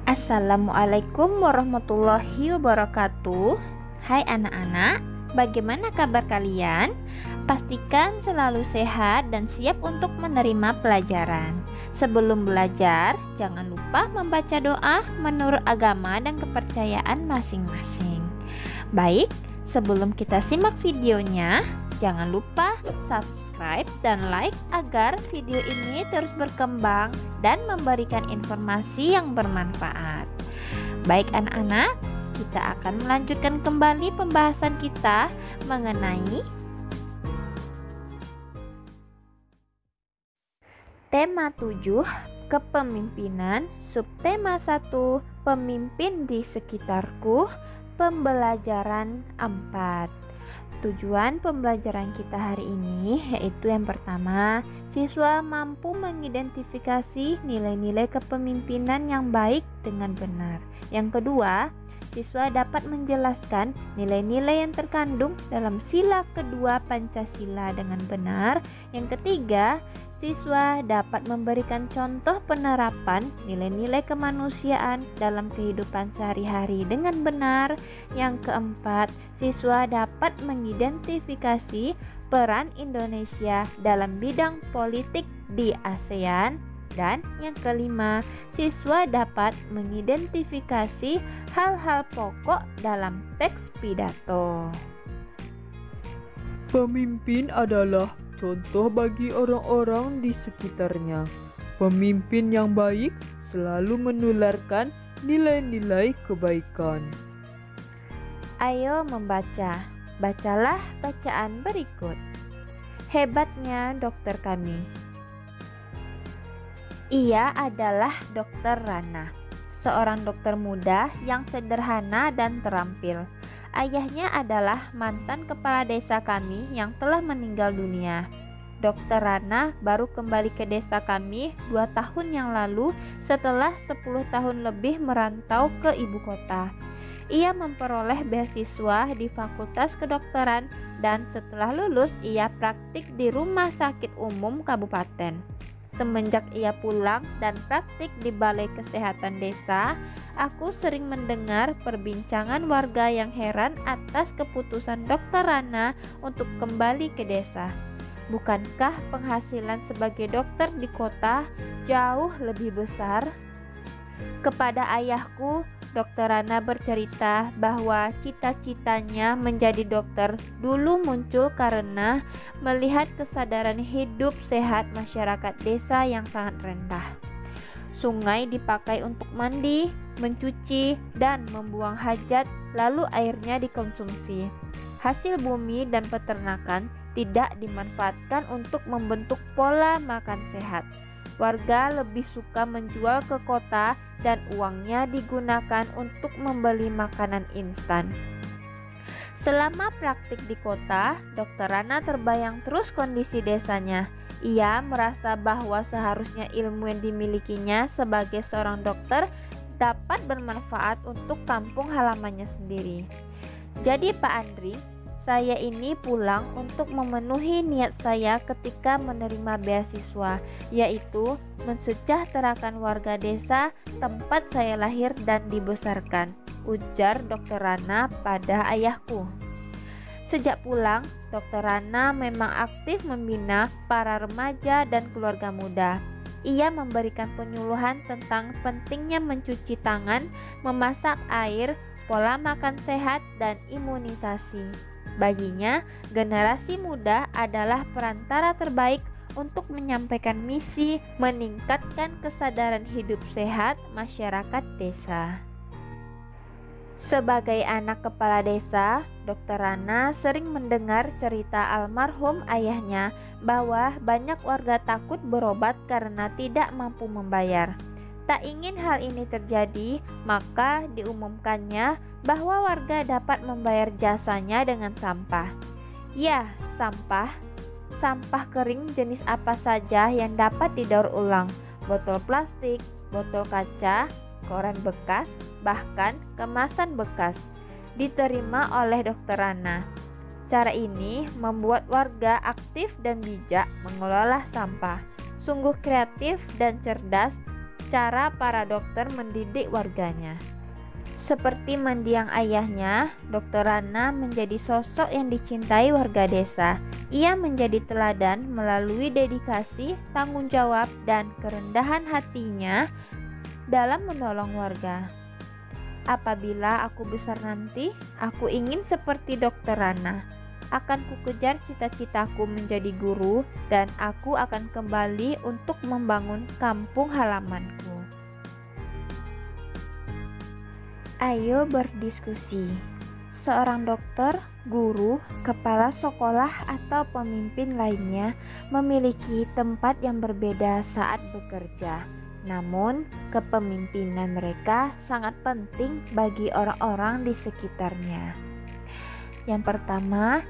Assalamualaikum warahmatullahi wabarakatuh. Hai anak-anak, bagaimana kabar kalian? Pastikan selalu sehat dan siap untuk menerima pelajaran. Sebelum belajar, jangan lupa membaca doa menurut agama dan kepercayaan masing-masing. Baik, sebelum kita simak videonya, jangan lupa subscribe dan like agar video ini terus berkembang dan memberikan informasi yang bermanfaat. Baik anak-anak, kita akan melanjutkan kembali pembahasan kita mengenai tema 7, kepemimpinan, subtema 1, pemimpin di sekitarku, pembelajaran 4. Tujuan pembelajaran kita hari ini yaitu yang pertama, siswa mampu mengidentifikasi nilai-nilai kepemimpinan yang baik dengan benar. Yang kedua, siswa dapat menjelaskan nilai-nilai yang terkandung dalam sila kedua Pancasila dengan benar. Yang ketiga, siswa dapat memberikan contoh penerapan nilai-nilai kemanusiaan dalam kehidupan sehari-hari dengan benar. Yang keempat, siswa dapat mengidentifikasi peran Indonesia dalam bidang politik di ASEAN. Dan yang kelima, siswa dapat mengidentifikasi hal-hal pokok dalam teks pidato. Pemimpin adalah contoh bagi orang-orang di sekitarnya. Pemimpin yang baik selalu menularkan nilai-nilai kebaikan. Ayo membaca. Bacalah bacaan berikut. Hebatnya dokter kami. Ia adalah Dokter Rana, seorang dokter muda yang sederhana dan terampil. Ayahnya adalah mantan kepala desa kami yang telah meninggal dunia. Dokter Rana baru kembali ke desa kami 2 tahun yang lalu setelah 10 tahun lebih merantau ke ibu kota. Ia memperoleh beasiswa di Fakultas Kedokteran dan setelah lulus ia praktik di Rumah Sakit Umum Kabupaten. Semenjak ia pulang dan praktik di Balai Kesehatan Desa, aku sering mendengar perbincangan warga yang heran atas keputusan Dokter Rana untuk kembali ke desa. Bukankah penghasilan sebagai dokter di kota jauh lebih besar? Kepada ayahku, Dokter Rana bercerita bahwa cita-citanya menjadi dokter dulu muncul karena melihat kesadaran hidup sehat masyarakat desa yang sangat rendah. Sungai dipakai untuk mandi, mencuci, dan membuang hajat, lalu airnya dikonsumsi. Hasil bumi dan peternakan tidak dimanfaatkan untuk membentuk pola makan sehat. Warga lebih suka menjual ke kota dan uangnya digunakan untuk membeli makanan instan. Selama praktik di kota, Dokter Rana terbayang terus kondisi desanya. Ia merasa bahwa seharusnya ilmu yang dimilikinya sebagai seorang dokter dapat bermanfaat untuk kampung halamannya sendiri. Jadi Pak Andri, saya ini pulang untuk memenuhi niat saya ketika menerima beasiswa, yaitu mensejahterakan warga desa tempat saya lahir dan dibesarkan, ujar Dokter Rana pada ayahku. Sejak pulang, Dokter Rana memang aktif membina para remaja dan keluarga muda. Ia memberikan penyuluhan tentang pentingnya mencuci tangan, memasak air, pola makan sehat, dan imunisasi. Baginya, generasi muda adalah perantara terbaik untuk menyampaikan misi meningkatkan kesadaran hidup sehat masyarakat desa. Sebagai anak kepala desa, Dokter Rana sering mendengar cerita almarhum ayahnya bahwa banyak warga takut berobat karena tidak mampu membayar. Tak ingin hal ini terjadi, maka diumumkannya bahwa warga dapat membayar jasanya dengan sampah. Ya, sampah. Sampah kering jenis apa saja yang dapat didaur ulang, botol plastik, botol kaca, koran bekas, bahkan kemasan bekas, diterima oleh Dokter Rana. Cara ini membuat warga aktif dan bijak mengelola sampah. Sungguh kreatif dan cerdas cara para dokter mendidik warganya. Seperti mendiang ayahnya, Dr. Rana menjadi sosok yang dicintai warga desa. Ia menjadi teladan melalui dedikasi, tanggung jawab, dan kerendahan hatinya dalam menolong warga. Apabila aku besar nanti, aku ingin seperti Dr. Rana. Akan kukejar cita-citaku menjadi guru dan aku akan kembali untuk membangun kampung halamanku. Ayo berdiskusi. Seorang dokter, guru, kepala sekolah, atau pemimpin lainnya memiliki tempat yang berbeda saat bekerja. Namun, kepemimpinan mereka sangat penting bagi orang-orang di sekitarnya. Yang pertama,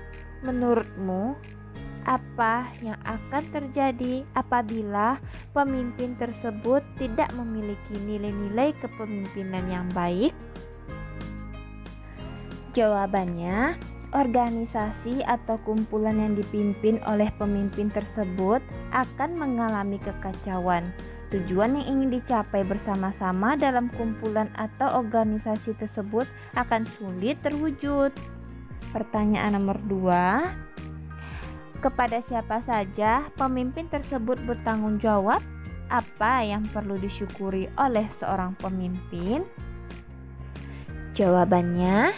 menurutmu, apa yang akan terjadi apabila pemimpin tersebut tidak memiliki nilai-nilai kepemimpinan yang baik? Jawabannya, organisasi atau kumpulan yang dipimpin oleh pemimpin tersebut akan mengalami kekacauan. Tujuan yang ingin dicapai bersama-sama dalam kumpulan atau organisasi tersebut akan sulit terwujud. Pertanyaan nomor 2, kepada siapa saja pemimpin tersebut bertanggung jawab? Apa yang perlu disyukuri oleh seorang pemimpin? Jawabannya,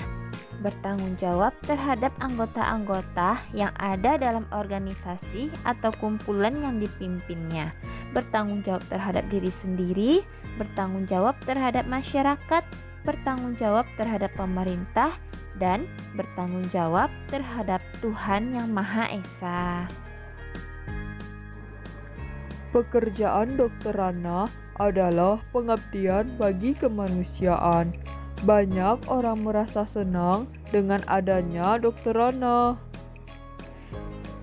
bertanggung jawab terhadap anggota-anggota yang ada dalam organisasi atau kumpulan yang dipimpinnya, bertanggung jawab terhadap diri sendiri, bertanggung jawab terhadap masyarakat, bertanggung jawab terhadap pemerintah, dan bertanggung jawab terhadap Tuhan Yang Maha Esa. Pekerjaan Dr. Rana adalah pengabdian bagi kemanusiaan. Banyak orang merasa senang dengan adanya Dr. Rana.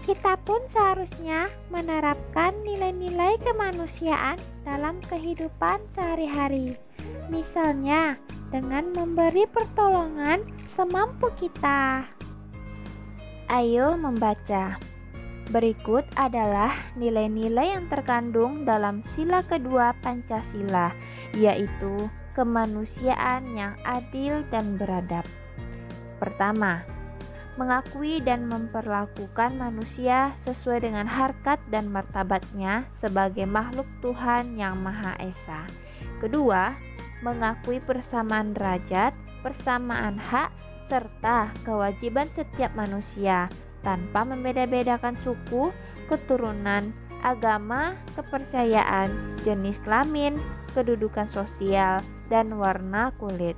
Kita pun seharusnya menerapkan nilai-nilai kemanusiaan dalam kehidupan sehari-hari. Misalnya, dengan memberi pertolongan semampu kita. Ayo membaca. Berikut adalah nilai-nilai yang terkandung dalam sila kedua Pancasila, yaitu kemanusiaan yang adil dan beradab. Pertama, mengakui dan memperlakukan manusia sesuai dengan harkat dan martabatnya sebagai makhluk Tuhan Yang Maha Esa. Kedua, mengakui persamaan derajat, persamaan hak, serta kewajiban setiap manusia tanpa membeda-bedakan suku, keturunan, agama, kepercayaan, jenis kelamin, kedudukan sosial, dan warna kulit.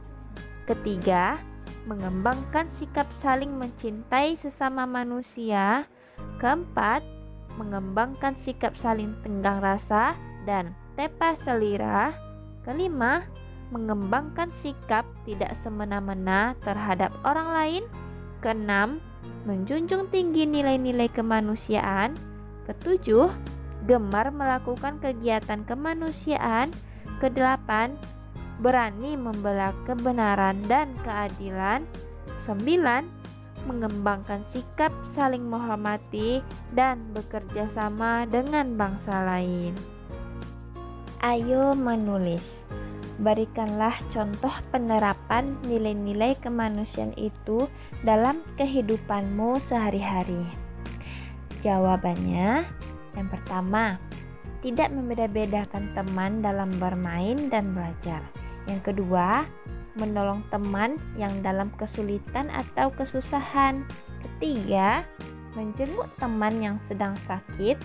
Ketiga, mengembangkan sikap saling mencintai sesama manusia. Keempat, mengembangkan sikap saling tenggang rasa dan tepa selira. Kelima, mengembangkan sikap tidak semena-mena terhadap orang lain. Keenam, menjunjung tinggi nilai-nilai kemanusiaan. Ketujuh, gemar melakukan kegiatan kemanusiaan. Kedelapan, berani membela kebenaran dan keadilan. 9. Mengembangkan sikap saling menghormati dan bekerja sama dengan bangsa lain. Ayo menulis. Berikanlah contoh penerapan nilai-nilai kemanusiaan itu dalam kehidupanmu sehari-hari. Jawabannya, yang pertama, tidak membeda-bedakan teman dalam bermain dan belajar. Yang kedua, menolong teman yang dalam kesulitan atau kesusahan. Ketiga, menjenguk teman yang sedang sakit.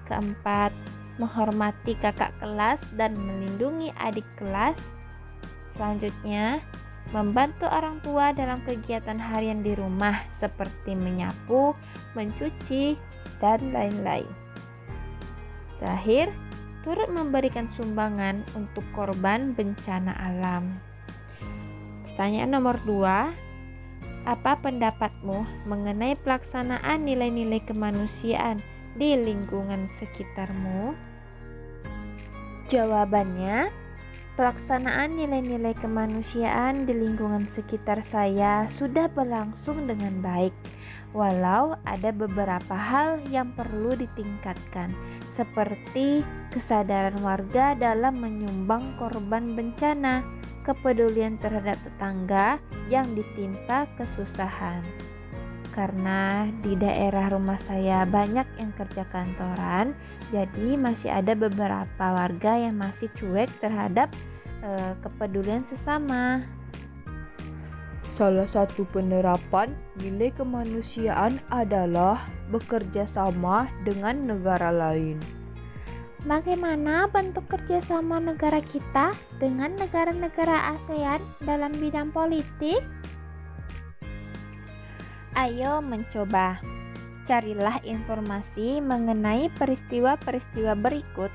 Keempat, menghormati kakak kelas dan melindungi adik kelas. Selanjutnya, membantu orang tua dalam kegiatan harian di rumah seperti menyapu, mencuci, dan lain-lain. Terakhir, turut memberikan sumbangan untuk korban bencana alam. Pertanyaan nomor 2, apa pendapatmu mengenai pelaksanaan nilai-nilai kemanusiaan di lingkungan sekitarmu? Jawabannya, pelaksanaan nilai-nilai kemanusiaan di lingkungan sekitar saya sudah berlangsung dengan baik. walau ada beberapa hal yang perlu ditingkatkan, seperti kesadaran warga dalam menyumbang korban bencana, kepedulian terhadap tetangga yang ditimpa kesusahan. Karena di daerah rumah saya banyak yang kerja kantoran, jadi masih ada beberapa warga yang masih cuek terhadap kepedulian sesama. Salah satu penerapan nilai kemanusiaan adalah bekerja sama dengan negara lain. Bagaimana bentuk kerjasama negara kita dengan negara-negara ASEAN dalam bidang politik? Ayo mencoba. Carilah informasi mengenai peristiwa-peristiwa berikut.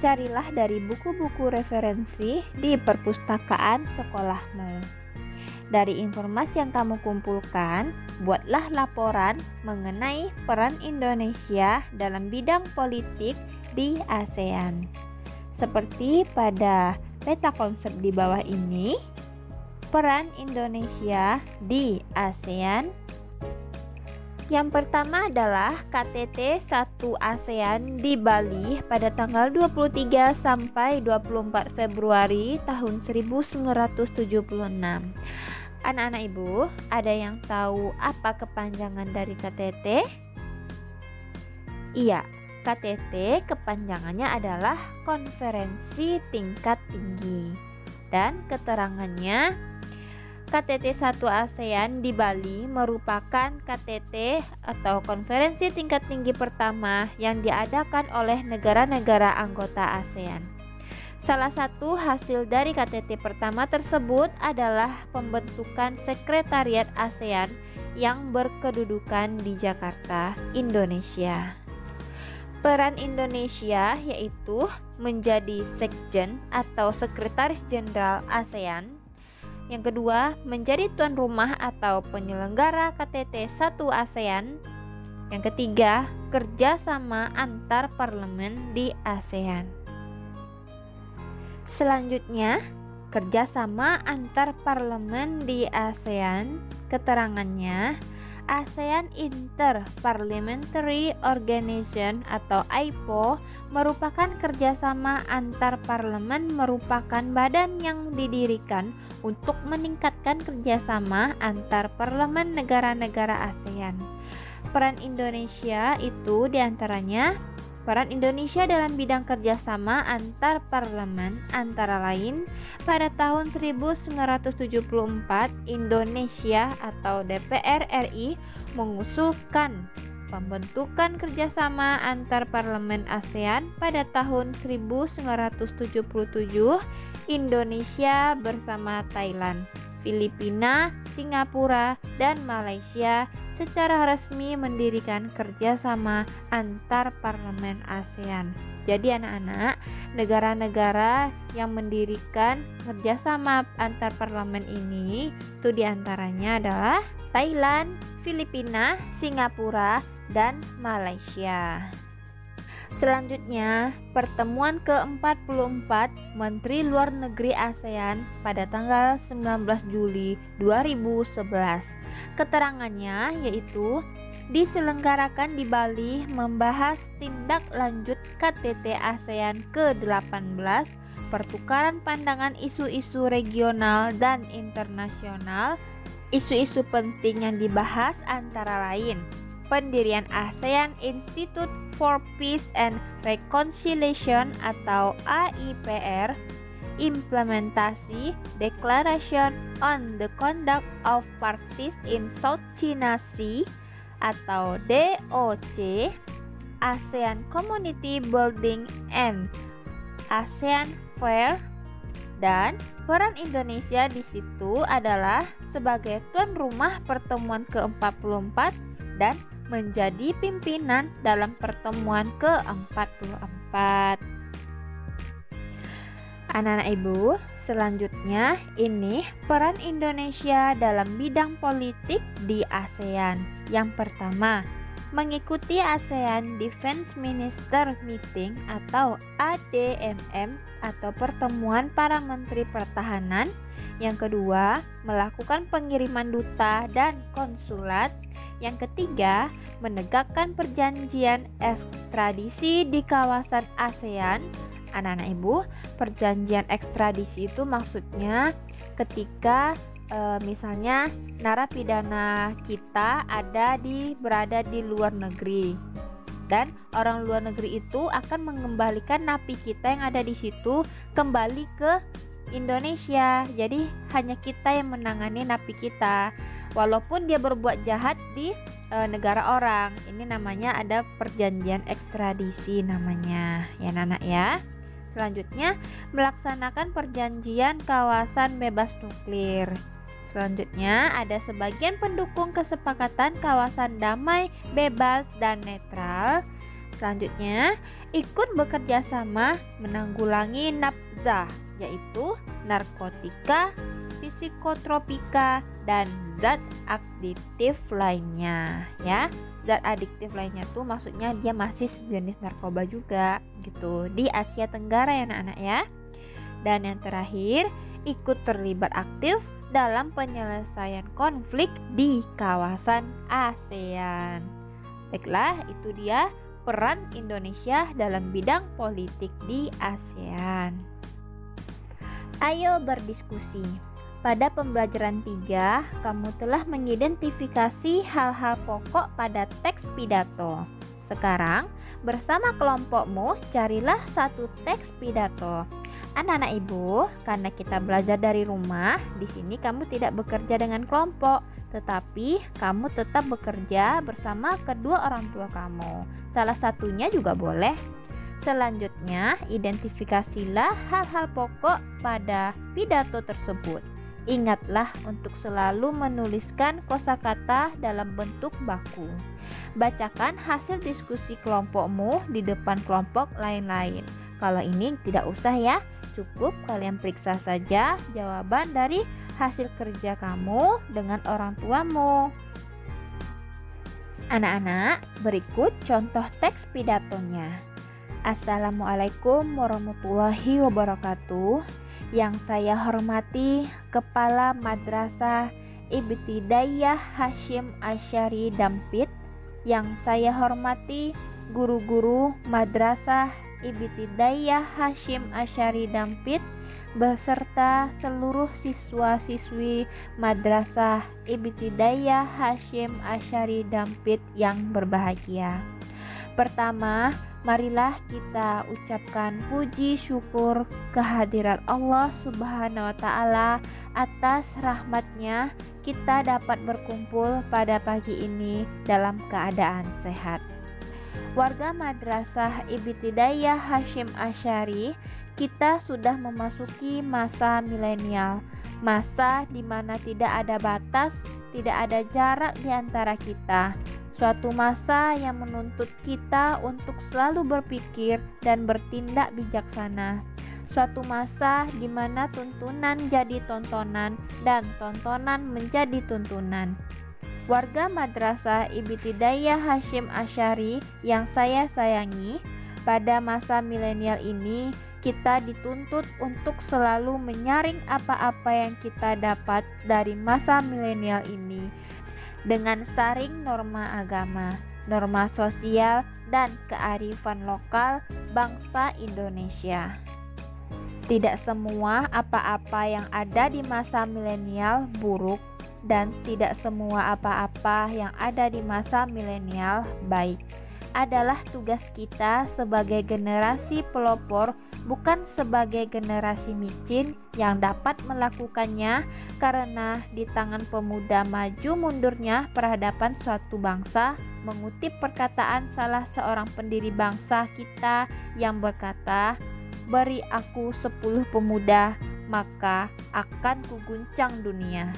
Carilah dari buku-buku referensi di perpustakaan sekolahmu. Dari informasi yang kamu kumpulkan, buatlah laporan mengenai peran Indonesia dalam bidang politik di ASEAN. Seperti pada peta konsep di bawah ini, peran Indonesia di ASEAN. Yang pertama adalah KTT 1 ASEAN di Bali pada tanggal 23 sampai 24 Februari tahun 1976. Anak-anak ibu, ada yang tahu apa kepanjangan dari KTT? Iya, KTT kepanjangannya adalah Konferensi Tingkat Tinggi. Dan keterangannya, KTT 1 ASEAN di Bali merupakan KTT atau konferensi tingkat tinggi pertama yang diadakan oleh negara-negara anggota ASEAN. Salah satu hasil dari KTT pertama tersebut adalah pembentukan Sekretariat ASEAN yang berkedudukan di Jakarta, Indonesia. Peran Indonesia yaitu menjadi Sekjen atau Sekretaris Jenderal ASEAN. Yang kedua, menjadi tuan rumah atau penyelenggara KTT 1 ASEAN. Yang ketiga, kerjasama antar parlemen di ASEAN. Selanjutnya, kerjasama antar parlemen di ASEAN. Keterangannya, ASEAN Inter-Parliamentary Organization atau AIPO merupakan kerjasama antar parlemen, merupakan badan yang didirikan untuk meningkatkan kerjasama antar parlemen negara-negara ASEAN. Peran Indonesia itu diantaranya peran Indonesia dalam bidang kerjasama antar parlemen antara lain pada tahun 1974 Indonesia atau DPR RI mengusulkan pembentukan kerjasama antar parlemen ASEAN. Pada tahun 1977 Indonesia bersama Thailand, Filipina, Singapura, dan Malaysia secara resmi mendirikan kerjasama antar parlemen ASEAN. Jadi anak-anak, negara-negara yang mendirikan kerjasama antar parlemen ini itu diantaranya adalah Thailand, Filipina, Singapura, dan Malaysia. Selanjutnya, pertemuan ke-44 Menteri Luar Negeri ASEAN pada tanggal 19 Juli 2011. Keterangannya yaitu diselenggarakan di Bali membahas tindak lanjut KTT ASEAN ke-18, pertukaran pandangan isu-isu regional dan internasional. Isu-isu penting yang dibahas antara lain pendirian ASEAN Institute for Peace and Reconciliation atau AIPR, implementasi Declaration on the Conduct of Parties in South China Sea atau DOC, ASEAN Community Building and ASEAN Fair, dan peran Indonesia di situ adalah sebagai tuan rumah pertemuan ke-44 dan menjadi pimpinan dalam pertemuan ke-44. Anak-anak ibu, selanjutnya ini peran Indonesia dalam bidang politik di ASEAN. Yang pertama, mengikuti ASEAN Defense Minister Meeting atau ADMM atau pertemuan para menteri pertahanan. Yang kedua, melakukan pengiriman duta dan konsulat. Yang ketiga, menegakkan perjanjian ekstradisi di kawasan ASEAN. Anak-anak ibu, perjanjian ekstradisi itu maksudnya ketika misalnya narapidana kita berada di luar negeri, dan orang luar negeri itu akan mengembalikan napi kita yang ada di situ kembali ke Indonesia. Jadi hanya kita yang menangani napi kita, walaupun dia berbuat jahat di negara orang. Ini namanya ada perjanjian ekstradisi namanya, ya anak ya. Selanjutnya, melaksanakan perjanjian kawasan bebas nuklir. Selanjutnya, ada sebagian pendukung kesepakatan kawasan damai, bebas, dan netral. Selanjutnya, ikut bekerja sama menanggulangi nafza, yaitu narkotika, psikotropika, dan zat adiktif lainnya, ya. Zat adiktif lainnya tuh maksudnya dia masih sejenis narkoba juga gitu di Asia Tenggara ya anak-anak ya. Dan yang terakhir, ikut terlibat aktif dalam penyelesaian konflik di kawasan ASEAN. Baiklah, itu dia peran Indonesia dalam bidang politik di ASEAN. Ayo berdiskusi. Pada pembelajaran 3, kamu telah mengidentifikasi hal-hal pokok pada teks pidato. Sekarang, bersama kelompokmu, carilah satu teks pidato. Anak-anak ibu, karena kita belajar dari rumah, di sini kamu tidak bekerja dengan kelompok, tetapi kamu tetap bekerja bersama kedua orang tua kamu. Salah satunya juga boleh. Selanjutnya, identifikasilah hal-hal pokok pada pidato tersebut. Ingatlah untuk selalu menuliskan kosakata dalam bentuk baku. Bacakan hasil diskusi kelompokmu di depan kelompok lain-lain. Kalau ini tidak usah ya, cukup kalian periksa saja jawaban dari hasil kerja kamu dengan orang tuamu. Anak-anak, berikut contoh teks pidatonya. Assalamualaikum warahmatullahi wabarakatuh. Yang saya hormati Kepala Madrasah Ibtidaiyah Hasyim Asy'ari Dampit. Yang saya hormati guru-guru Madrasah Ibtidaiyah Hasyim Asy'ari Dampit beserta seluruh siswa-siswi Madrasah Ibtidaiyah Hasyim Asy'ari Dampit yang berbahagia. Pertama, marilah kita ucapkan puji syukur kehadirat Allah Subhanahu wa Ta'ala atas rahmatnya kita dapat berkumpul pada pagi ini dalam keadaan sehat. Warga Madrasah Ibtidaiyah Hasyim Asy'ari, kita sudah memasuki masa milenial, masa di mana tidak ada batas, tidak ada jarak di antara kita. Suatu masa yang menuntut kita untuk selalu berpikir dan bertindak bijaksana. Suatu masa di mana tuntunan jadi tontonan dan tontonan menjadi tuntunan. Warga Madrasah Ibtidaiyah Hasyim Asy'ari yang saya sayangi, pada masa milenial ini kita dituntut untuk selalu menyaring apa-apa yang kita dapat dari masa milenial ini dengan saring norma agama, norma sosial, dan kearifan lokal bangsa Indonesia. Tidak semua apa-apa yang ada di masa milenial buruk, dan tidak semua apa-apa yang ada di masa milenial baik. Adalah tugas kita sebagai generasi pelopor, bukan sebagai generasi micin yang dapat melakukannya karena di tangan pemuda maju mundurnya peradaban suatu bangsa. Mengutip perkataan salah seorang pendiri bangsa kita yang berkata, "Beri aku 10 pemuda, maka akan kuguncang dunia."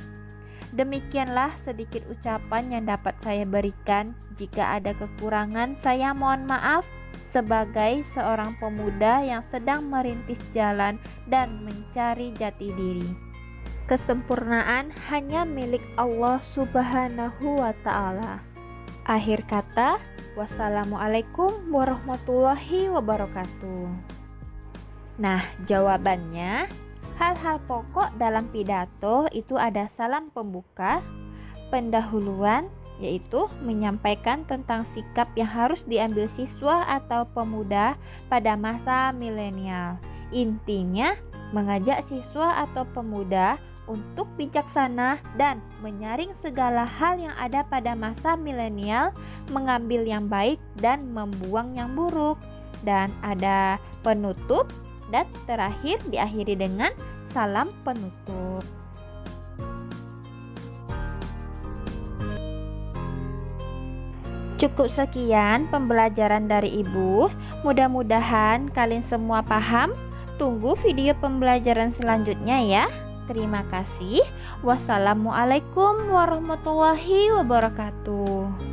Demikianlah sedikit ucapan yang dapat saya berikan. Jika ada kekurangan, saya mohon maaf sebagai seorang pemuda yang sedang merintis jalan dan mencari jati diri. Kesempurnaan hanya milik Allah Subhanahu wa Ta'ala. Akhir kata, wassalamualaikum warahmatullahi wabarakatuh. Nah, jawabannya, hal-hal pokok dalam pidato itu ada salam pembuka, pendahuluan, yaitu menyampaikan tentang sikap yang harus diambil siswa atau pemuda pada masa milenial. Intinya, mengajak siswa atau pemuda untuk bijaksana dan menyaring segala hal yang ada pada masa milenial, mengambil yang baik dan membuang yang buruk. Dan ada penutup dan terakhir diakhiri dengan salam penutup. Cukup sekian pembelajaran dari Ibu. Mudah-mudahan kalian semua paham. Tunggu video pembelajaran selanjutnya ya. Terima kasih. Wassalamualaikum warahmatullahi wabarakatuh.